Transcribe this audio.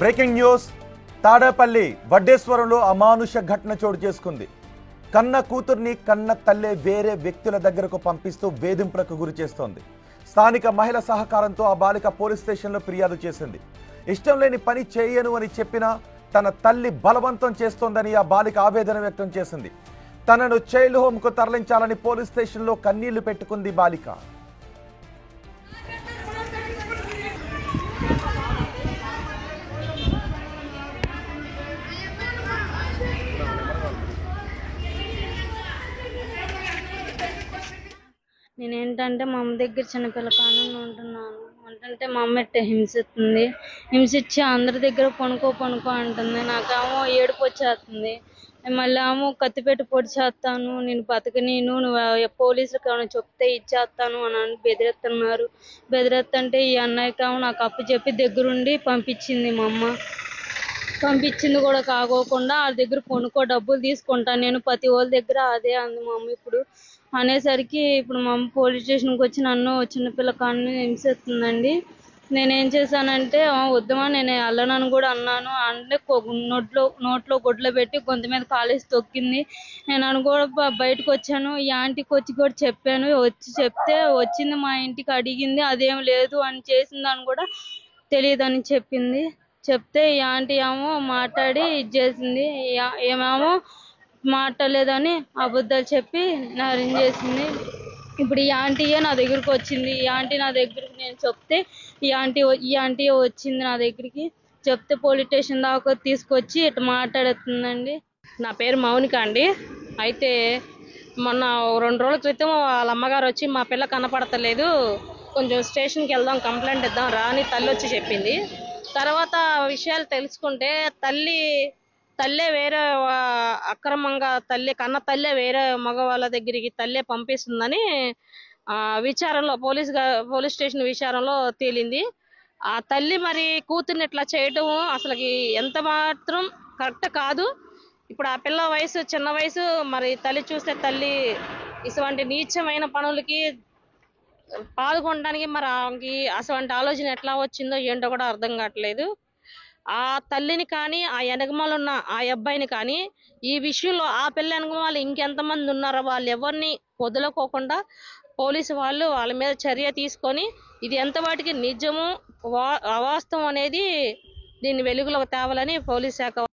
Breaking news. Tadepalli వడ్డేశ్వరంలో అమానుష ఘటన చోటు చేసుకుంది. కన్న కూతుర్ని కన్న తల్లే వేరే వ్యక్తుల దగ్గరకు పంపిస్తూ వేధింపులకు గురి చేస్తోంది. స్థానిక మహిళ సహకారంతో ఆ బాలిక పోలీస్ స్టేషన్లో ఫిర్యాదు చేసింది. ఇష్టం లేని పని చేయను అని చెప్పినా తన తల్లి బలవంతం చేస్తోందని ఆ బాలిక ఆవేదన వ్యక్తం చేసింది. తనను చైల్డ్ హోమ్కు తరలించాలని పోలీస్ స్టేషన్లో కన్నీళ్లు పెట్టుకుంది బాలిక. నేనేంటంటే మా అమ్మ దగ్గర చిన్నపిల్ల కానుండి ఉంటున్నాను. అంటే మా అమ్మ ఎట్ట హింసిస్తుంది. హింసించి అందరి దగ్గర పనుకో అంటుంది. నాకేమో ఏడుపు వచ్చేస్తుంది. మళ్ళీ ఏమో కత్తిపెట్టి పొడి చేస్తాను, నేను బతకనీను, నువ్వు పోలీసులకు ఏమైనా చెప్తే ఇచ్చేస్తాను అని బెదిరిస్తున్నారు. బెదిరిస్తుంటే ఈ అన్నయ్యకేమో నాకు అప్పు చెప్పి దగ్గరుండి పంపించింది మా అమ్మ. పంపించింది కూడా కాకోకుండా వాళ్ళ దగ్గర కొనుక్కో డబ్బులు తీసుకుంటాను నేను ప్రతి వాళ్ళ దగ్గర అదే అంది మా అమ్మ. ఇప్పుడు అనేసరికి ఇప్పుడు మా అమ్మ పోలీస్ స్టేషన్కి వచ్చి నన్ను చిన్నపిల్ల కాన్ని హింసిస్తుందండి. నేనేం చేశానంటే వద్దమా నేను వెళ్ళనని కూడా అన్నాను. అంటే నోట్లో గుడ్లు పెట్టి గొంతు మీద కాలేసి తొక్కింది. నేను కూడా బయటకు వచ్చాను. ఈ ఆంటీకి వచ్చి కూడా చెప్పాను. వచ్చి చెప్తే వచ్చింది మా ఇంటికి అడిగింది, అదేం లేదు అని చేసిందని కూడా తెలియదని చెప్పింది. చెప్తే ఈ ఆంటీ ఏమో మాట్లాడి ఇది చేసింది. ఏమేమో మాట్లాడలేదని అబద్ధాలు చెప్పి నారేం చేసింది. ఇప్పుడు ఈ ఆంటీయే నా దగ్గరికి వచ్చింది. ఈ ఆంటీ నా దగ్గరికి నేను చెప్తే ఈ ఆంటీ వచ్చింది నా దగ్గరికి. చెప్తే పోలీస్ స్టేషన్ దాకా తీసుకొచ్చి ఇట్లా మాట్లాడుతుందండి. నా పేరు మౌనిక అండి. అయితే మొన్న 2 రోజుల క్రితం వాళ్ళ అమ్మగారు వచ్చి మా పిల్ల కనపడతలేదు, కొంచెం స్టేషన్కి వెళ్దాం కంప్లైంట్ ఇద్దాం రా అని తల్లి వచ్చి చెప్పింది. తర్వాత విషయాలు తెలుసుకుంటే తల్లే వేరే అక్రమంగా కన్న తల్లే వేరే మగవాళ్ళ దగ్గరికి తల్లే పంపిస్తుందని విచారణలో పోలీస్ స్టేషన్ విచారణలో తేలింది. ఆ తల్లి మరి కూతుర్ని ఇట్లా చేయటం అసలుకి ఎంత మాత్రం కరెక్ట్ కాదు. ఇప్పుడు ఆ పిల్ల వయసు చిన్న వయసు, మరి తల్లి చూస్తే తల్లి ఇటువంటి నీచమైన పనులకి పాల్గొనడానికి మరి ఆమెకి అటువంటి ఆలోచన ఎట్లా వచ్చిందో ఏంటో కూడా అర్థం కావట్లేదు. ఆ తల్లిని కానీ ఆ వెనకమాల ఉన్న ఆ అబ్బాయిని కానీ ఈ విషయంలో ఆ పిల్ల వెనకమాల ఇంకెంతమంది ఉన్నారో వాళ్ళు ఎవరిని వదులుకోకుండా పోలీసు వాళ్ళు వాళ్ళ మీద చర్య తీసుకొని ఇది ఎంతవాటికి నిజము అవాస్తవం అనేది దీన్ని వెలుగులోకి తేవాలని పోలీస్ శాఖ